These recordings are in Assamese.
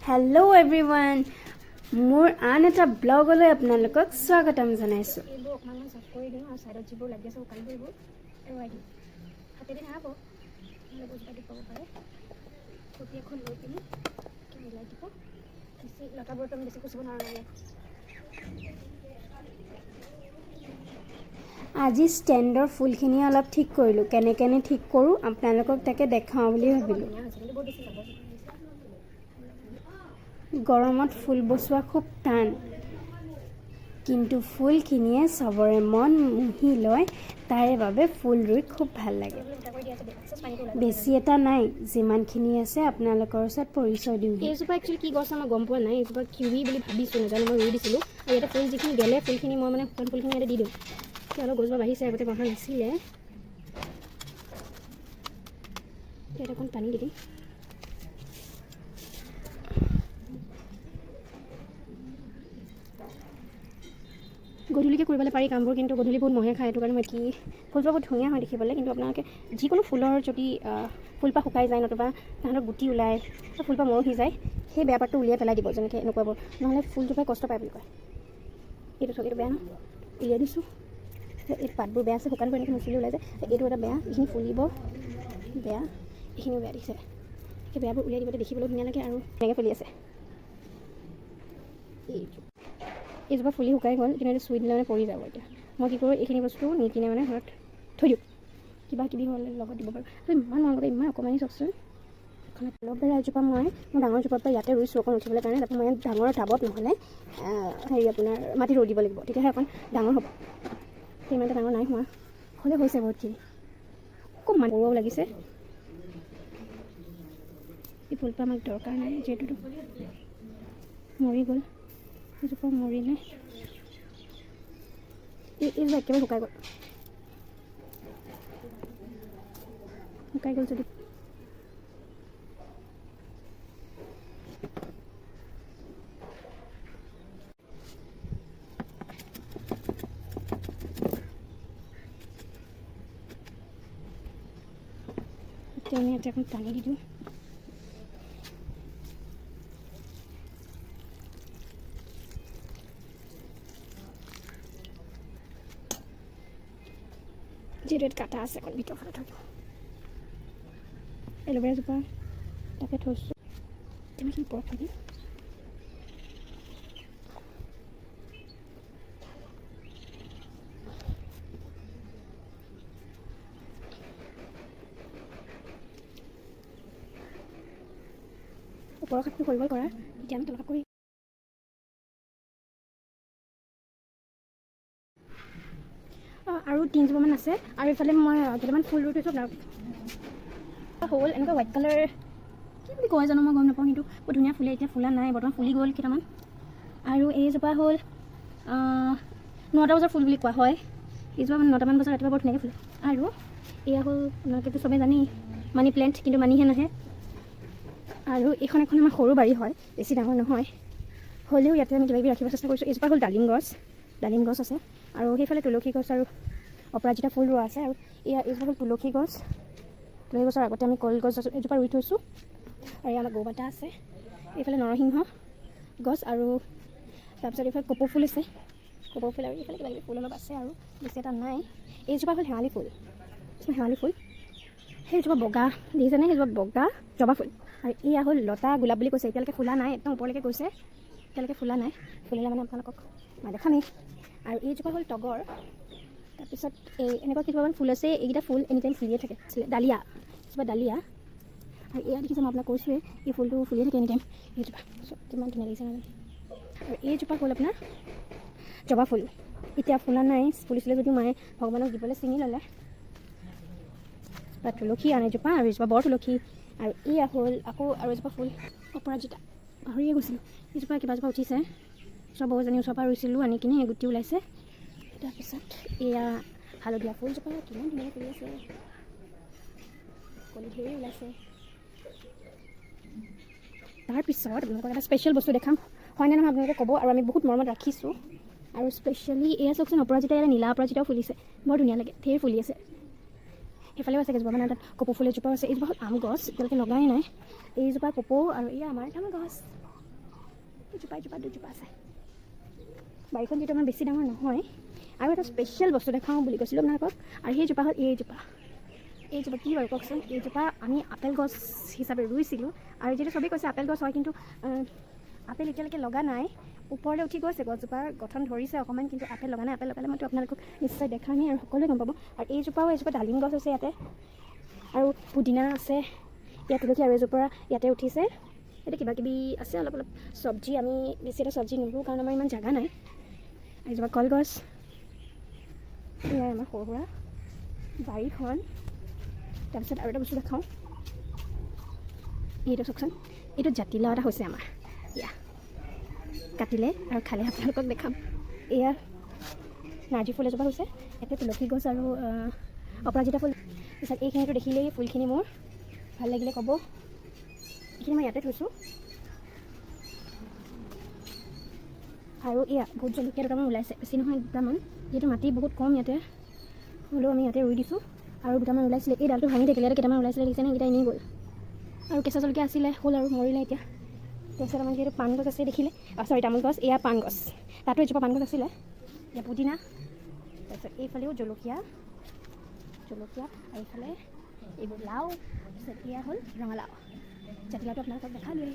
हेलो एवरीवन मोर आन एटा ब्लगলৈ আপোনালোকক স্বাগতম জনাইছো এইবোৰ অকমান সাফ কৰি দিওঁ আৰু সাইডত যিবোৰ লাগি আছে শুকান এইবোৰ এৰুৱাই দিওঁ হাতেদি নাহাব নহ'লে বস্তাটো পাব পাৰে খুঁটি এখন লৈ পিনি মিলাই দিব বেছি লতাবোৰতো আমি বেছি খুচিব নালাগে আজি ষ্টেণ্ডৰ ফুলখিনি অলপ ঠিক কৰিলোঁ কেনে ঠিক কৰোঁ আপোনালোকক তাকে দেখাওঁ বুলি ভাবিলোঁ গৰমত ফুল বচোৱা খুব টান কিন্তু ফুলখিনিয়ে সবৰে মন মুহি লয় তাৰে বাবে ফুল ৰুই খুব ভাল লাগে বেছি এটা নাই যিমানখিনি আছে আপোনালোকৰ ওচৰত পৰিচয় দিওঁ এইজোপা একচুৱেলি কি গছ আমাৰ গম পোৱা নাই এইজোপা কিউই বুলি ভাবিছোঁ নাজানো মই ৰুই দিছিলোঁ আৰু ইয়াতে ফুল যিখিনি গেলে ফুলখিনি মই মানে শুকান ফুলখিনি ইয়াতে দি দিওঁ অলপ গছজোপা বাঢ়িছে আগতে বহা নাছিলে ইয়াত অকণ পানী দি দিম গধূলিকৈ কৰিবলৈ পাৰি কামবোৰ কিন্তু গধূলি বহুত মহে খায় এইটো কাৰণে মই কি ফুলজোপা বহুত ধুনীয়া হয় দেখিবলৈ কিন্তু আপোনালোকে যিকোনো ফুলৰ যদি ফুলপাহ শুকাই যায় নতুবা তাহাঁতৰ গুটি ওলায় বা ফুলপাহ মৰহি যায় সেই বেয়া পাতটো উলিয়াই পেলাই দিব যেনেকৈ এনেকুৱাবোৰ নহ'লে ফুলজোপাই কষ্ট পায় বুলি কয় এইটো চক এইটো বেয়া ন উলিয়াই দিছোঁ এই পাতবোৰ বেয়া আছে শুকানবোৰ এনেকৈ মুচিলে ওলাই যায় এইটো এটা বেয়া এইখিনি ফুলিব বেয়া এইখিনিও বেয়া দেখিছে সেই বেয়াবোৰ উলিয়াই দিবলৈ দেখিবলৈ ধুনীয়া লাগে আৰু এনেকৈ ফুলি আছে এইজোপা ফুলি শুকাই গ'ল কিন্তু এইটো চুই দিলে মানে পৰি যাব এতিয়া মই কি কৰোঁ এইখিনি বস্তু নিকিনে মানে ঘৰত থৈ দিওঁ কিবা কিবি হ'লে লগত দিব পাৰোঁ ইমান মন কৰে ইমান অকণমানি চাওকচোন এল'ভেৰা এজোপা মই ডাঙৰ জোপাৰ পৰা ইয়াতে ৰুইছোঁ অকণ উঠিবলৈ কাৰণে তাৰপৰা মই ডাঙৰ টাবত নহ'লে হেৰি আপোনাৰ মাটি ৰৈ দিব লাগিব তেতিয়াহে অকণ ডাঙৰ হ'ব সিমান এটা ডাঙৰ নাই হোৱা হ'লে হৈছে বহুতখিনি অকণমান সৰুও লাগিছে এই ফুলপাহ আমাক দৰকাৰ নাই যিহেতুতো মৰি গ'ল এইজোপা মৰিলে এইজোপা একেবাৰে শুকাই গ'ল যদি আমি ইয়াতে এখন পানী দি দিওঁ যিহেতু ইয়াত কাটা আছে অকণ ভিতৰ ফালে থৈ দিওঁ এল'ভেৰাজোপা তাকে থৈছোঁ তেনেকৈ ওপৰত থৈ দিম ওপৰৰ কাপটো হৈ গ'ল কৰা এতিয়া আমি তলৰ কাপ কৰি আৰু তিনিজোপামান আছে আৰু এইফালে মই কেইটামান ফুল ৰুই থৈছোঁ আপোনাৰ হ'ল এনেকুৱা হোৱাইট কালাৰ কি বুলি কয় জানো মই গম নাপাওঁ কিন্তু বহুত ধুনীয়া ফুলে এতিয়া ফুলা নাই বৰ্তমান ফুলি গ'ল কেইটামান আৰু এইজোপা হ'ল 9টা বজাৰ ফুল বুলি কোৱা হয় এইজোপা মানে 9টামান বজাৰ ৰাতিপুৱা বৰ ধুনীয়াকৈ ফুলে আৰু এয়া হ'ল আপোনালোকেতো চবেই জানেই মানি প্লেণ্ট কিন্তু মানিহে নাহে আৰু এইখন এখন আমাৰ সৰু বাৰী হয় বেছি ডাঙৰ নহয় হ'লেও ইয়াতে আমি কিবাকিবি ৰাখিব চেষ্টা কৰিছোঁ এইজোপা হ'ল ডালিম গছ আছে আৰু সেইফালে তুলসী গছ আৰু অপৰাজিতা ফুল ৰোৱা আছে আৰু এইজোপা হ'ল তুলসী গছৰ আগতে আমি কলগছ এজোপা ৰুই থৈছোঁ আৰু আমাৰ গৌবাটা আছে এইফালে নৰসিংহ গছ আৰু তাৰপিছত এইফালে কপৌ ফুল আছে কপৌ ফুল আৰু এইফালে কিবাকিবি ফুল অলপ আছে আৰু বেছি এটা নাই এইজোপা হ'ল শেৱালি ফুল সেইজোপা বগা দেখিছেনে সেইজোপা বগা জবা ফুল আৰু এয়া হ'ল লতা গোলাপ বুলি কৈছে এতিয়ালৈকে ফুলা নাই একদম ওপৰলৈকে গৈছে এতিয়ালৈকে ফুলা নাই ফুলিলে মানে আপোনালোকক মই দেখামেই আৰু এইজোপা হ'ল তগৰ তাৰপিছত এই এনেকুৱা কিছুমান ফুল আছে এইকেইটা ফুল এনিটাইম ফুলিয়ে থাকে ডালিয়া এইজোপা ডালিয়া আৰু এয়া দেখিছে মই আপোনাক কৈছোঁৱেই এই ফুলটো ফুলিয়ে থাকে এনিটাইম এইজোপা কিমান ধুনীয়া লাগিছে মানে আৰু এইজোপা হ'ল আপোনাৰ জবা ফুল এতিয়া ফুলা নাই ফুলিছিলে যদিও মায়ে ভগৱানক দিবলৈ ছিঙি ল'লে বা তুলসী আৰু এজোপা আৰু এজোপা বৰ তুলসী আৰু এয়া হ'ল আকৌ আৰু এজোপা ফুল অপৰাজিতা পাহৰিয়ে গৈছিলোঁ এইজোপা কিবাজোপা উঠিছে চব বহুজনী ওচৰৰ পৰা ৰুইছিলোঁ আনি কিনে গুটি ওলাইছে তাৰপিছত এয়া হালধীয়া ফুলজোপা কিমান ধুনীয়া ফুলি আছে কলি ধেৰ ওলাইছে তাৰপিছত আপোনালোকক এটা স্পেচিয়েল বস্তু দেখাম হয়নে নহয় আপোনালোকে ক'ব আৰু আমি বহুত মৰমত ৰাখিছোঁ আৰু স্পেচিয়েলি এয়া চাওকচোন অপৰাজিতা ইয়াত নীলা অপৰাজিতাও ফুলিছে বৰ ধুনীয়া লাগে ধেৰ ফুলি আছে এইফালেও আছে কেইজোপা মানে তাত কপৌ ফুল এজোপাও আছে এইজোপা হ'ল আম গছ এতিয়ালৈকে লগাই নাই এইজোপা কপৌ আৰু এয়া আমাৰ তামোল গছ এজোপা দুজোপা আছে। বাৰীখন যিটো আমাৰ বেছি ডাঙৰ নহয়। আৰু এটা স্পেচিয়েল বস্তু দেখাওঁ বুলি কৈছিলোঁ আপোনালোকক, আৰু সেইজোপা হ'ল এইজোপা কি বাৰু কওকচোন। এইজোপা আমি আপেল গছ হিচাপে ৰুইছিলোঁ, আৰু যিহেতু চবেই কৈছে আপেল গছ হয়, কিন্তু আপেল এতিয়ালৈকে লগা নাই। ওপৰলৈ উঠি গৈছে, গছজোপাৰ গঠন ধৰিছে অকণমান, কিন্তু আপেল লগা নাই। আপেল লগালে মইতো আপোনালোকক নিশ্চয় দেখামেই আৰু সকলোৱে গম পাব। আৰু এইজোপা ডালিম গছ আছে ইয়াতে, আৰু পুদিনা আছে ইয়াত, তুলসী আৰু এজোপা ইয়াতে উঠিছে। ইয়াতে কিবাকিবি আছে অলপ চব্জি, আমি বেছি এটা চব্জি নোৰোঁ কাৰণ আমাৰ ইমান জেগা নাই। এজোপা কলগছ, এয়াই আমাৰ সৰু সুৰা বাৰীখন। তাৰপিছত আৰু এটা বস্তু দেখাওঁ, এইটো চাওকচোন, এইটো জাতিলাও এটা হৈছে আমাৰ। এয়া কাটিলে আৰু খালে আপোনালোকক দেখাম। এয়া নাৰ্জী ফুল এজোপা হৈছে, ইয়াতে তুলসী গছ আৰু অপৰাজিতা ফুল। তাৰপিছত এইখিনিতো দেখিলেই ফুলখিনি মোৰ ভাল লাগিলে ক'ব। এইখিনি মই ইয়াতে থৈছোঁ। আৰু এয়া ভোট জলকীয়া দুটামান ওলাইছে, বেছি নহয় দুটামান, যিহেতু মাটি বহুত কম ইয়াতে, হ'লেও আমি ইয়াতে ৰুই দিছোঁ। আৰু দুটামান ওলাইছিলে, এই ডালটো ভাঙি থাকিলে, কেইটামান ওলাইছিলে দেখিছেনে, সেইকেইটা এনেই গ'ল। আৰু কেঁচা জলকীয়া আছিলে, হ'ল আৰু মৰিলে এতিয়া। তাৰপিছত আমাৰ যিহেতু পাণ গছ আছে দেখিলে, তামোল গছ, এয়া পাণ গছ, তাতো এজোপা পাণ গছ আছিলে। এয়া পুদিনা, তাৰপিছত এইফালেও জলকীয়া, আৰু এইফালে এইবোৰ লাও। তাৰপিছত এয়া হ'ল ৰঙালাও। জাতিলাওটো আপোনালোকক দেখালোৱেই।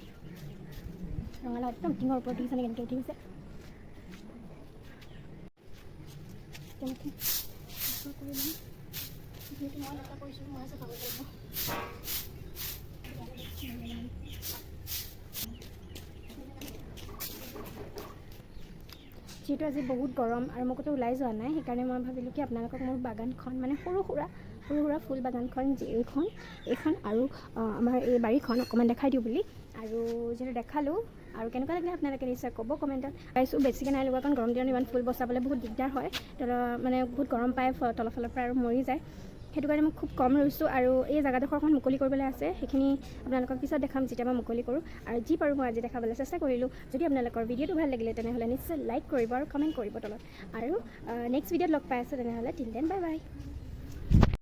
ৰঙালাও একদম টিঙৰ ওপৰত দেখিছেনে কেনেকৈ উঠি গৈছে। যিহেতু মই চেষ্টা কৰিছোঁ, মই চাব লাগিব। যিহেতু আজি বহুত গৰম আৰু মই ক'তো ওলাই যোৱা নাই, সেইকাৰণে মই ভাবিলোঁ কি আপোনালোকক মোৰ বাগানখন, মানে সৰু সুৰা ফুল বাগানখন এইখন আৰু আমাৰ এই বাৰীখন অকণমান দেখাই দিওঁ বুলি। আৰু যিহেতু দেখালোঁ, আৰু কেনেকুৱা লাগিলে আপোনালোকে নিশ্চয় ক'ব কমেণ্টত। পাইছোঁ বেছিকৈ নাই লগা, কাৰণ গৰম দিনত ইমান ফুল বচাবলৈ বহুত দিগদাৰ হয়, মানে বহুত গৰম পায় তলৰ ফালৰ পৰা আৰু মৰি যায়। সেইটো কাৰণে মই খুব কম ৰুইছোঁ। আৰু এই জেগাডোখৰ অকণ মুকলি কৰিবলৈ আছে, সেইখিনি আপোনালোকক পিছত দেখাম যেতিয়া মই মুকলি কৰোঁ। আৰু যি পাৰোঁ মই আজি দেখাবলৈ চেষ্টা কৰিলোঁ। যদি আপোনালোকৰ ভিডিঅ'টো ভাল লাগিলে তেনেহ'লে নিশ্চয় লাইক কৰিব আৰু কমেণ্ট কৰিব তলত। আৰু নেক্সট ভিডিঅ'ত লগ পাই আছোঁ তেনেহ'লে, টিল দেন বাই বাই।